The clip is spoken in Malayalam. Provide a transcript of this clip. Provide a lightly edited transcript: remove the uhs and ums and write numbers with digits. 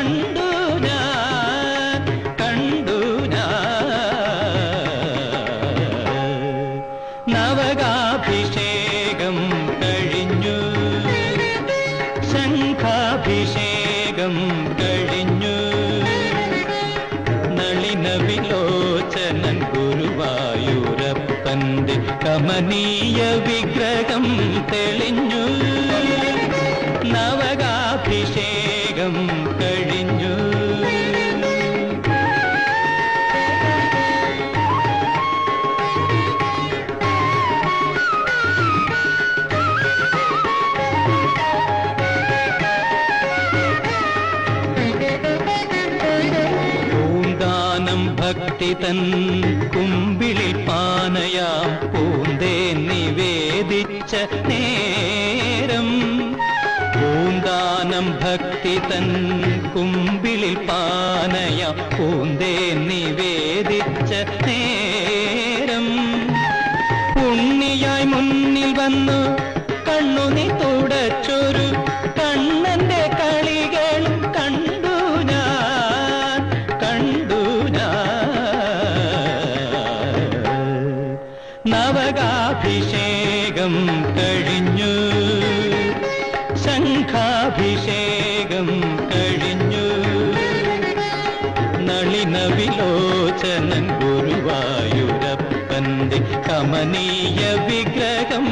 കണ്ടു ഞാൻ കണ്ടു നവകാഭിഷേകം കഴിഞ്ഞു ശംഖാഭിഷേകം കഴിഞ്ഞു നളിന വിലോചനൻ ഗുരുവായൂരപ്പന്റെ കമനീയ വിഗ്രഹം തെളിഞ്ഞു നവകാഭിഷേകം കഴിഞ്ഞു ഭക്തി തൻ കുമ്പിളിൽ പാനയാം പൂന്തേ നിവേദിച്ച നേരം പൂന്താനം ഭക്തി തൻ കുമ്പിളിൽ പാനയാം പൂന്തേ നിവേദിച്ച നേരം ഉണ്ണിയായി മുന്നിൽ വന്നു കണ്ണുനി തുടച്ചൊരു കണ്ണന്റെ കളികളും കണ്ടു ഞാൻ കണ്ടു നവകാഭിഷേകം കഴിഞ്ഞു ശംഖാഭിഷേകം കഴിഞ്ഞു നളിന വിലോചനൻ ഗുരുവായൂരപ്പന്റെ കമനീയ വിഗ്രഹം